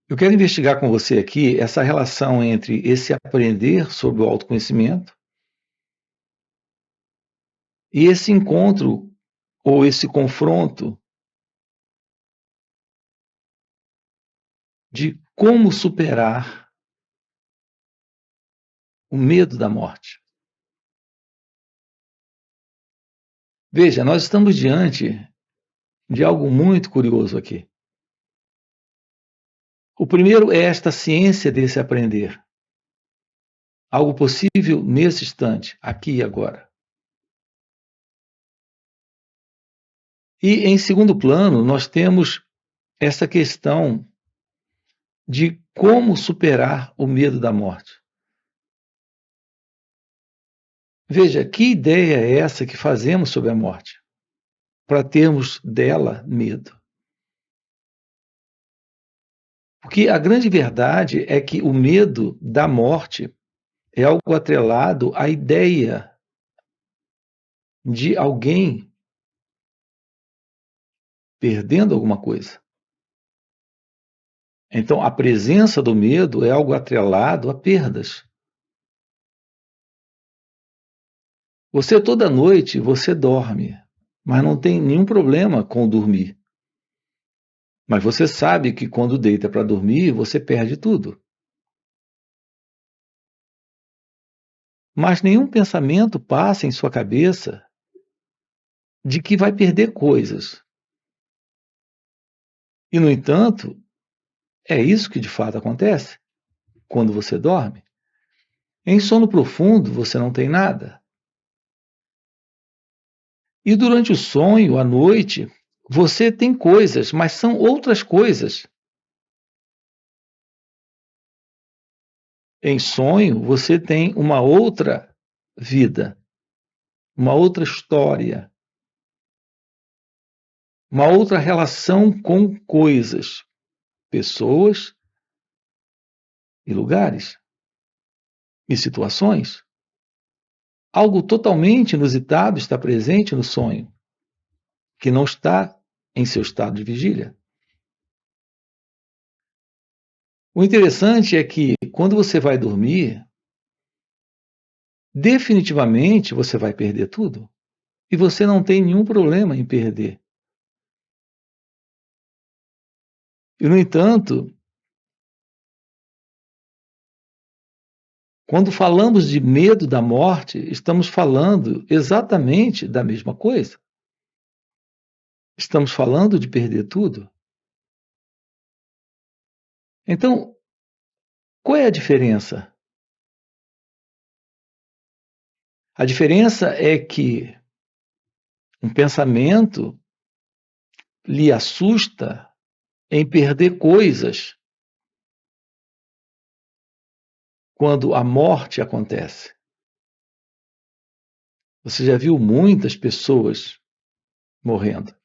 Eu quero investigar com você aqui essa relação entre esse aprender sobre o autoconhecimento e esse encontro ou esse confronto de como superar o medo da morte. Veja, nós estamos diante de algo muito curioso aqui. O primeiro é esta ciência desse aprender, algo possível nesse instante, aqui e agora. E, em segundo plano, nós temos essa questão de como superar o medo da morte. Veja, que ideia é essa que fazemos sobre a morte, para termos dela medo? Porque a grande verdade é que o medo da morte é algo atrelado à ideia de alguém perdendo alguma coisa. Então, a presença do medo é algo atrelado a perdas. Você toda noite você dorme, mas não tem nenhum problema com dormir. Mas você sabe que quando deita para dormir, você perde tudo. Mas nenhum pensamento passa em sua cabeça de que vai perder coisas. E, no entanto, é isso que de fato acontece quando você dorme. Em sono profundo, você não tem nada. E durante o sonho, à noite, você tem coisas, mas são outras coisas. Em sonho, você tem uma outra vida, uma outra história, uma outra relação com coisas, pessoas e lugares e situações. Algo totalmente inusitado está presente no sonho, que não está em seu estado de vigília. O interessante é que, quando você vai dormir, definitivamente você vai perder tudo. E você não tem nenhum problema em perder. E, no entanto, quando falamos de medo da morte, estamos falando exatamente da mesma coisa. Estamos falando de perder tudo. Então, qual é a diferença? A diferença é que um pensamento lhe assusta em perder coisas quando a morte acontece. Você já viu muitas pessoas morrendo.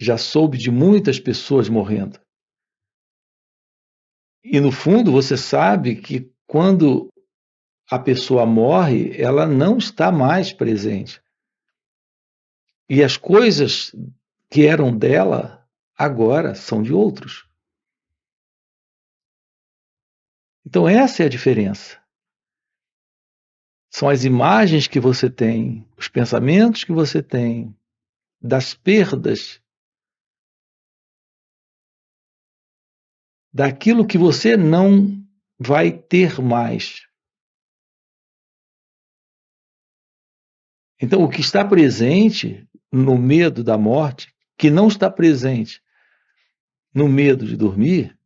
Já soube de muitas pessoas morrendo. E, no fundo, você sabe que quando a pessoa morre, ela não está mais presente. E as coisas que eram dela agora são de outros. Então, essa é a diferença. São as imagens que você tem, os pensamentos que você tem, das perdas, daquilo que você não vai ter mais. Então, o que está presente no medo da morte, que não está presente no medo de dormir,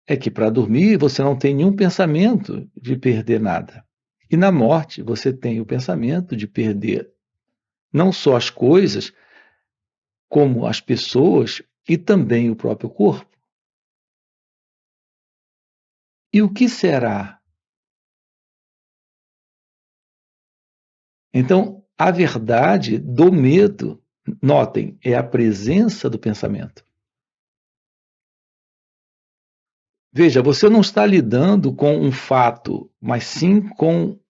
é que para dormir você não tem nenhum pensamento de perder nada. E na morte você tem o pensamento de perder não só as coisas, como as pessoas e também o próprio corpo. E o que será? Então, a verdade do medo, notem, é a presença do pensamento. Veja, você não está lidando com um fato, mas sim com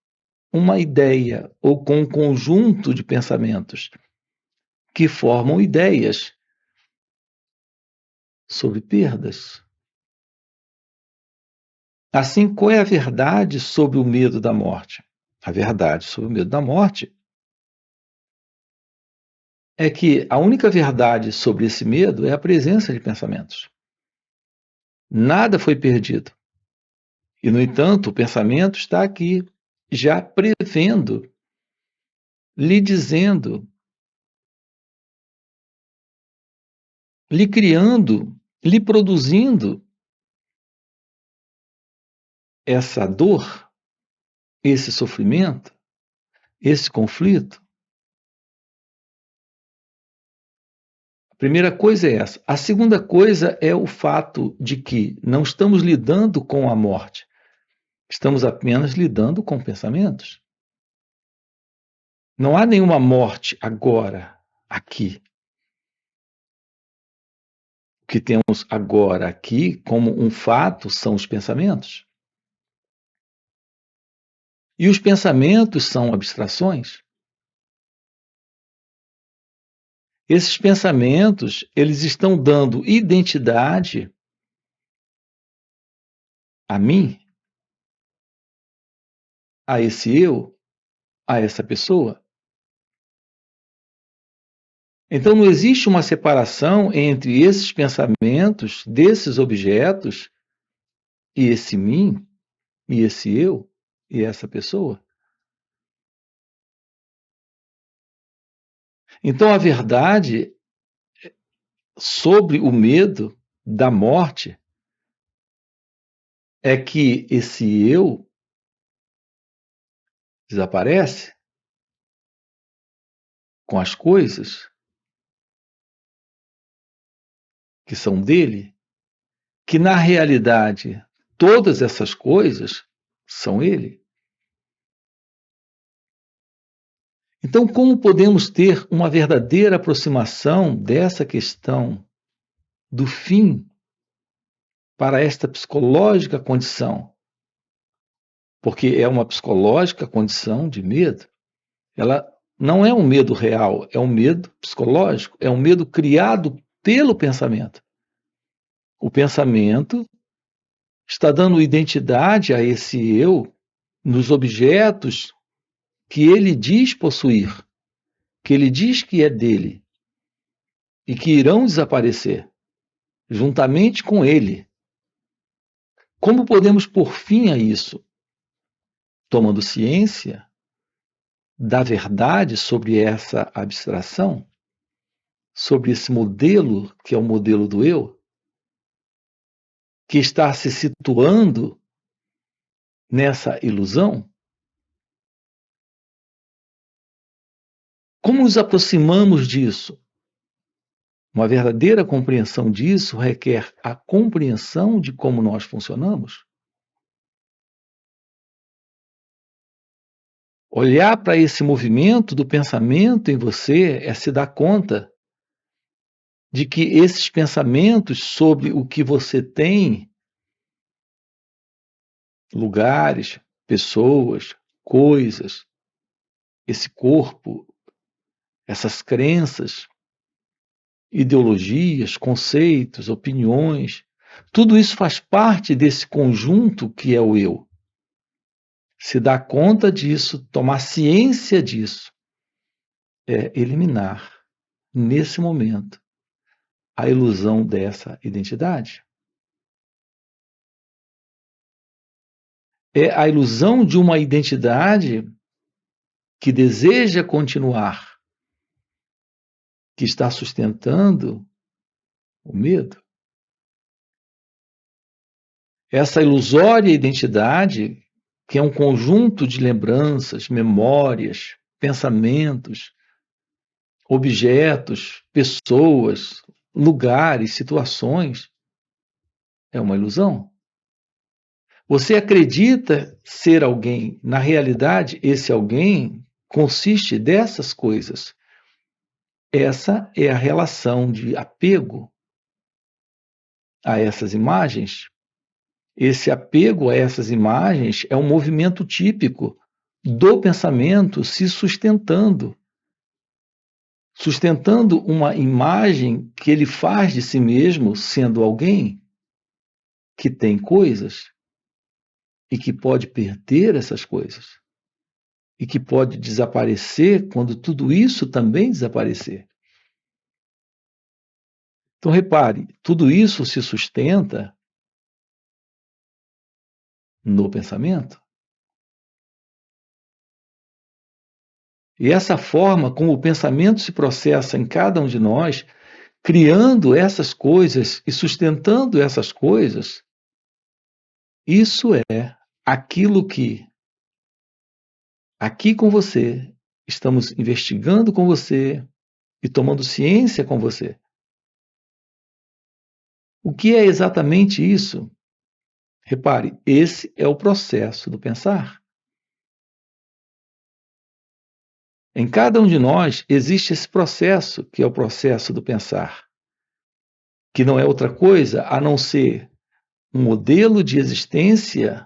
uma ideia ou com um conjunto de pensamentos que formam ideias. sobre perdas. Assim, qual é a verdade sobre o medo da morte? A verdade sobre o medo da morte é que a única verdade sobre esse medo é a presença de pensamentos. Nada foi perdido. E, no entanto, o pensamento está aqui, já prevendo, lhe dizendo, lhe criando, lhe produzindo essa dor, esse sofrimento, esse conflito. A primeira coisa é essa. A segunda coisa é o fato de que não estamos lidando com a morte, estamos apenas lidando com pensamentos. Não há nenhuma morte agora, aqui. O que temos agora aqui como um fato são os pensamentos. E os pensamentos são abstrações. Esses pensamentos, eles estão dando identidade a mim, a esse eu, a essa pessoa. Então não existe uma separação entre esses pensamentos, desses objetos, e esse mim, e esse eu, e essa pessoa. Então a verdade sobre o medo da morte é que esse eu desaparece com as coisas que são dele, que na realidade todas essas coisas são ele. Então, como podemos ter uma verdadeira aproximação dessa questão do fim para esta psicológica condição? Porque é uma psicológica condição de medo. Ela não é um medo real, é um medo psicológico, é um medo criado pelo pensamento. O pensamento está dando identidade a esse eu nos objetos que ele diz possuir, que ele diz que é dele e que irão desaparecer juntamente com ele. Como podemos pôr fim a isso? Tomando ciência da verdade sobre essa abstração, sobre esse modelo que é o modelo do eu, que está se situando nessa ilusão. Como nos aproximamos disso? Uma verdadeira compreensão disso requer a compreensão de como nós funcionamos. Olhar para esse movimento do pensamento em você é se dar conta de que esses pensamentos sobre o que você tem, lugares, pessoas, coisas, esse corpo, essas crenças, ideologias, conceitos, opiniões, tudo isso faz parte desse conjunto que é o eu. Se dar conta disso, tomar ciência disso, é eliminar, nesse momento, a ilusão dessa identidade. É a ilusão de uma identidade que deseja continuar, que está sustentando o medo. Essa ilusória identidade, que é um conjunto de lembranças, memórias, pensamentos, objetos, pessoas, lugares, situações, é uma ilusão. Você acredita ser alguém, na realidade, esse alguém consiste dessas coisas. Essa é a relação de apego a essas imagens. Esse apego a essas imagens é um movimento típico do pensamento se sustentando sustentando uma imagem que ele faz de si mesmo sendo alguém que tem coisas e que pode perder essas coisas e que pode desaparecer quando tudo isso também desaparecer. Então, repare, tudo isso se sustenta no pensamento. E essa forma como o pensamento se processa em cada um de nós, criando essas coisas e sustentando essas coisas, isso é aquilo que aqui com você estamos investigando com você e tomando ciência com você. O que é exatamente isso? Repare, esse é o processo do pensar. Em cada um de nós existe esse processo, que é o processo do pensar, que não é outra coisa a não ser um modelo de existência,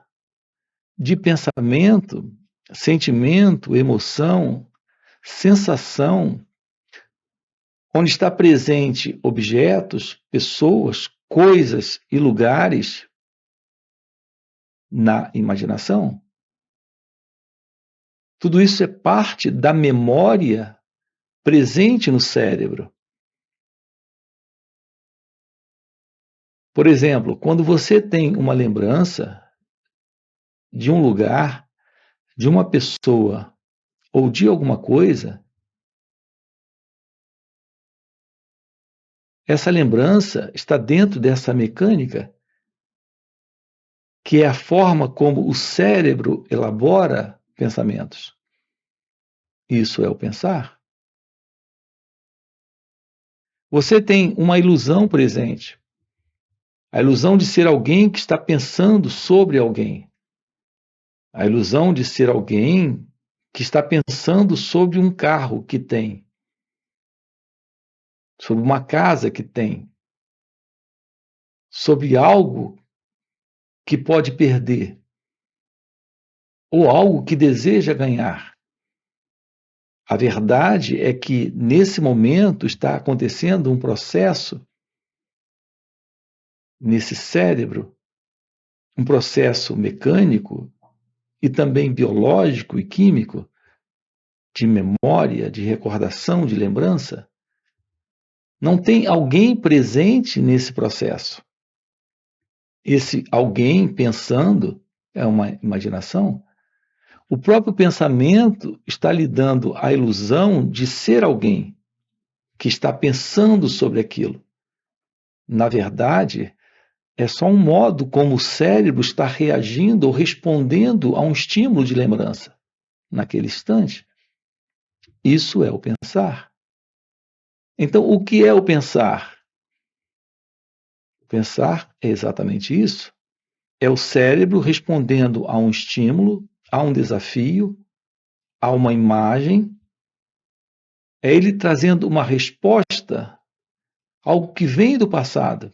de pensamento, sentimento, emoção, sensação, onde está presente objetos, pessoas, coisas e lugares na imaginação. Tudo isso é parte da memória presente no cérebro. Por exemplo, quando você tem uma lembrança de um lugar, de uma pessoa ou de alguma coisa, essa lembrança está dentro dessa mecânica, que é a forma como o cérebro elabora pensamentos. Isso é o pensar. Você tem uma ilusão presente, a ilusão de ser alguém que está pensando sobre alguém, a ilusão de ser alguém que está pensando sobre um carro que tem, sobre uma casa que tem, sobre algo que pode perder, ou algo que deseja ganhar. A verdade é que, nesse momento, está acontecendo um processo nesse cérebro, um processo mecânico e também biológico e químico, de memória, de recordação, de lembrança. Não tem alguém presente nesse processo. Esse alguém pensando é uma imaginação. O próprio pensamento está lhe dando a ilusão de ser alguém que está pensando sobre aquilo. Na verdade, é só um modo como o cérebro está reagindo ou respondendo a um estímulo de lembrança naquele instante. Isso é o pensar. Então, o que é o pensar? O pensar é exatamente isso. É o cérebro respondendo a um estímulo, a um desafio, a uma imagem. É ele trazendo uma resposta, algo que vem do passado,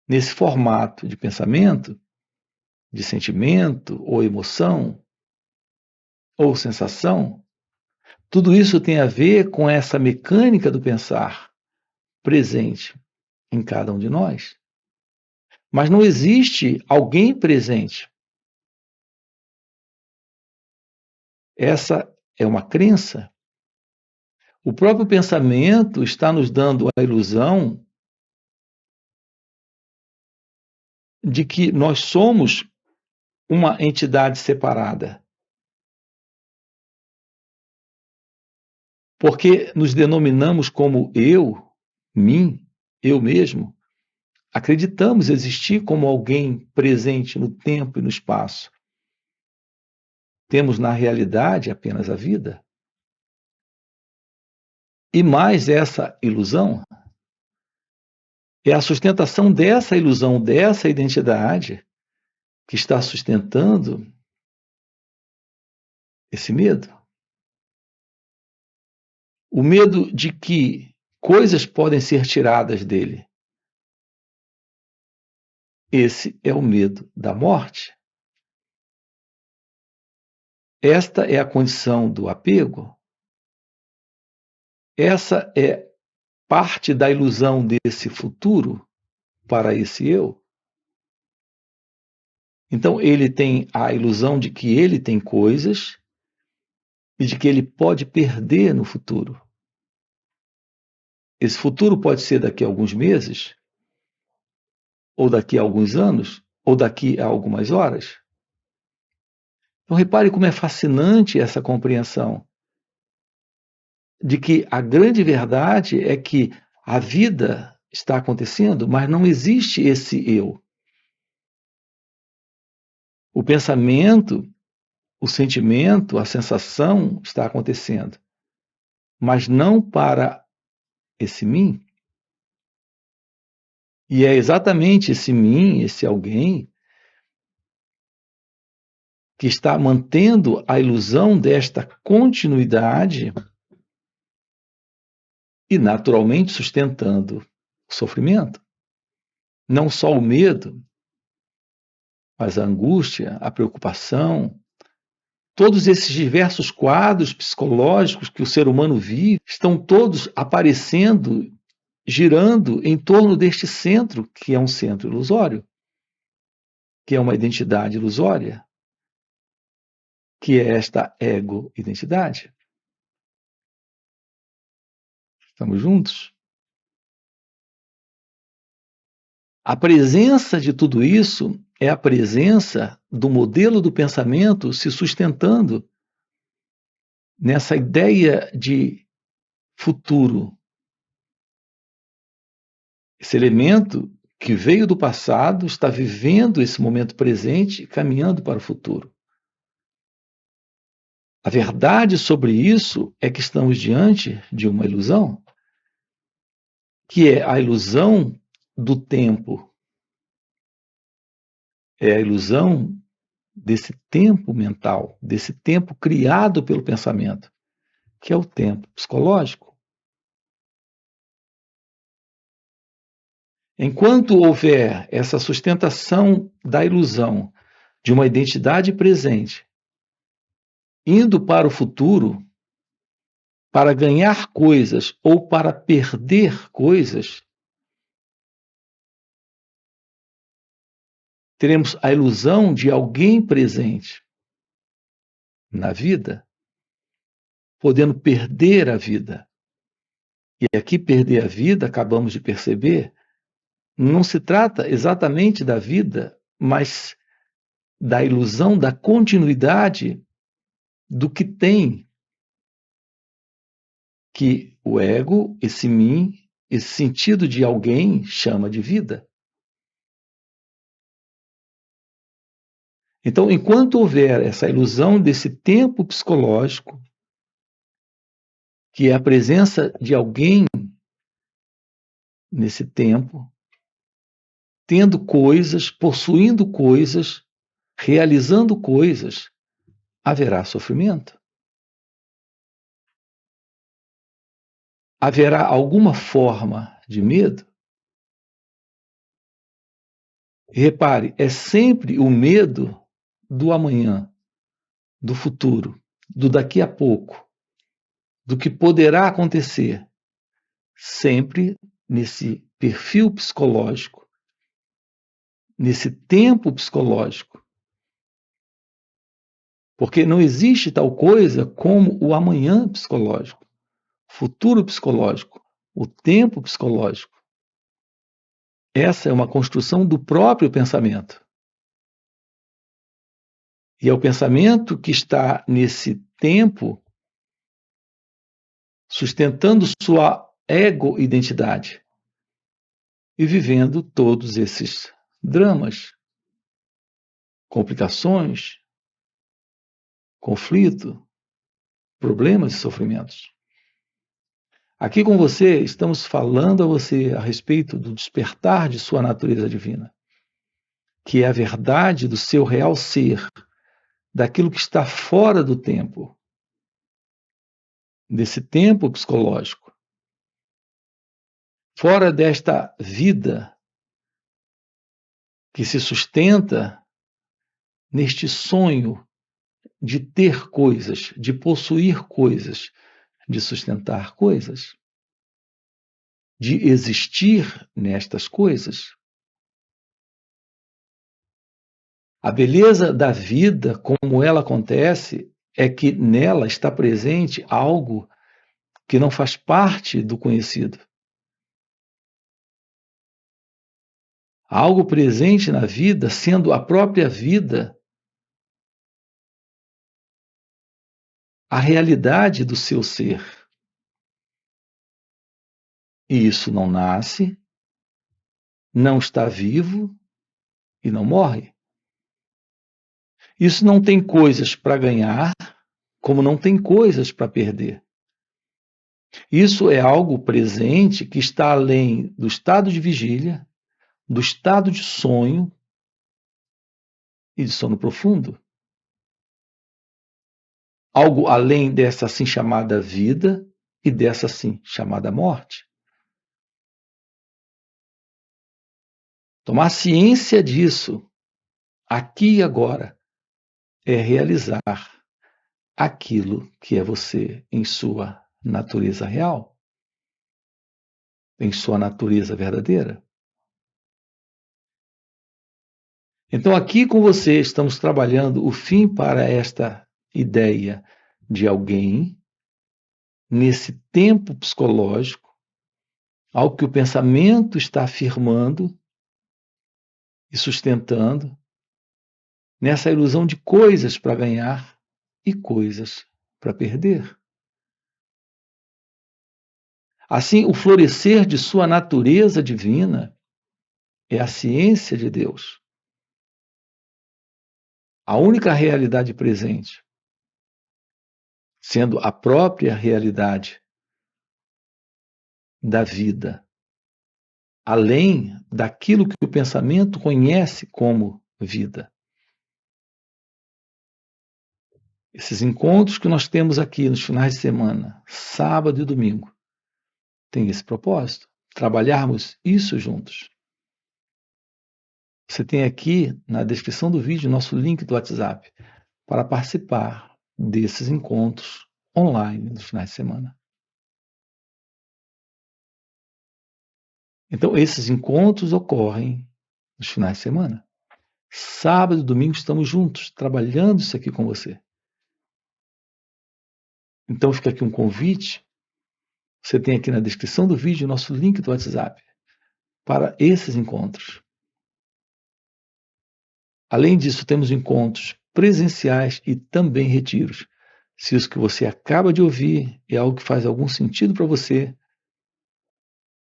nesse formato de pensamento, de sentimento, ou emoção, ou sensação. Tudo isso tem a ver com essa mecânica do pensar presente em cada um de nós. Mas não existe alguém presente. Essa é uma crença. O próprio pensamento está nos dando a ilusão de que nós somos uma entidade separada. Porque nos denominamos como eu, mim, eu mesmo, acreditamos existir como alguém presente no tempo e no espaço. Temos na realidade apenas a vida. E mais essa ilusão é a sustentação dessa ilusão, dessa identidade, que está sustentando esse medo. O medo de que coisas podem ser tiradas dele. Esse é o medo da morte. Esta é a condição do apego. essa é parte da ilusão desse futuro para esse eu. Então, ele tem a ilusão de que ele tem coisas e de que ele pode perder no futuro. Esse futuro pode ser daqui a alguns meses, ou daqui a alguns anos, ou daqui a algumas horas. Então, repare como é fascinante essa compreensão de que a grande verdade é que a vida está acontecendo, mas não existe esse eu. O pensamento, o sentimento, a sensação está acontecendo, mas não para esse mim. E é exatamente esse mim, esse alguém, que está mantendo a ilusão desta continuidade e, naturalmente, sustentando o sofrimento. Não só o medo, mas a angústia, a preocupação, todos esses diversos quadros psicológicos que o ser humano vive, estão todos aparecendo, girando em torno deste centro, que é um centro ilusório, que é uma identidade ilusória, que é esta ego-identidade. Estamos juntos? A presença de tudo isso é a presença do modelo do pensamento se sustentando nessa ideia de futuro. Esse elemento que veio do passado está vivendo esse momento presente e caminhando para o futuro. A verdade sobre isso é que estamos diante de uma ilusão, que é a ilusão do tempo. É a ilusão desse tempo mental, desse tempo criado pelo pensamento, que é o tempo psicológico. Enquanto houver essa sustentação da ilusão de uma identidade presente, indo para o futuro, para ganhar coisas ou para perder coisas, teremos a ilusão de alguém presente na vida, podendo perder a vida. E aqui perder a vida, acabamos de perceber, não se trata exatamente da vida, mas da ilusão da continuidade do que tem, que o ego, esse mim, esse sentido de alguém chama de vida. Então, enquanto houver essa ilusão desse tempo psicológico, que é a presença de alguém nesse tempo, tendo coisas, possuindo coisas, realizando coisas, haverá sofrimento. Haverá alguma forma de medo? Repare, é sempre o medo do amanhã, do futuro, do daqui a pouco, do que poderá acontecer, sempre nesse perfil psicológico, nesse tempo psicológico. Porque não existe tal coisa como o amanhã psicológico, futuro psicológico, o tempo psicológico. Essa é uma construção do próprio pensamento. E é o pensamento que está nesse tempo sustentando sua ego-identidade e vivendo todos esses dramas, complicações, conflito, problemas e sofrimentos. Aqui com você, estamos falando a você a respeito do despertar de sua natureza divina, que é a verdade do seu real ser, daquilo que está fora do tempo, desse tempo psicológico, fora desta vida que se sustenta neste sonho de ter coisas, de possuir coisas, de sustentar coisas, de existir nestas coisas. A beleza da vida, como ela acontece, é que nela está presente algo que não faz parte do conhecido. Algo presente na vida, sendo a própria vida a realidade do seu ser. E isso não nasce, não está vivo e não morre. Isso não tem coisas para ganhar, como não tem coisas para perder. Isso é algo presente que está além do estado de vigília, do estado de sonho e de sono profundo. Algo além dessa assim chamada vida e dessa assim chamada morte. Tomar ciência disso, aqui e agora, é realizar aquilo que é você em sua natureza real, em sua natureza verdadeira. Então, aqui com você, estamos trabalhando o fim para esta ideia de alguém, nesse tempo psicológico, ao que o pensamento está afirmando e sustentando, nessa ilusão de coisas para ganhar e coisas para perder. Assim, o florescer de sua natureza divina é a ciência de Deus. A única realidade presente, sendo a própria realidade da vida, além daquilo que o pensamento conhece como vida. Esses encontros que nós temos aqui nos finais de semana, sábado e domingo, têm esse propósito, trabalharmos isso juntos. Você tem aqui na descrição do vídeo nosso link do WhatsApp para participar desses encontros online nos finais de semana. Então, esses encontros ocorrem nos finais de semana. Sábado e domingo estamos juntos, trabalhando isso aqui com você. Então, fica aqui um convite. Você tem aqui na descrição do vídeo nosso link do WhatsApp para esses encontros. Além disso, temos encontros presenciais e também retiros. Se isso que você acaba de ouvir é algo que faz algum sentido para você,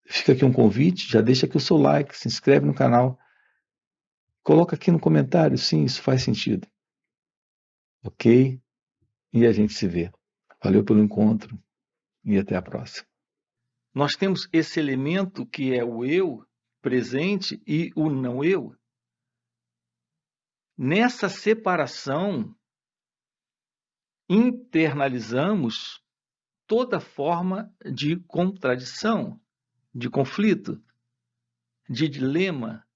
fica aqui um convite, já deixa aqui o seu like, se inscreve no canal, coloca aqui no comentário, sim, isso faz sentido. Ok? E a gente se vê. Valeu pelo encontro e até a próxima. Nós temos esse elemento que é o eu presente e o não eu. Nessa separação, internalizamos toda forma de contradição, de conflito, de dilema,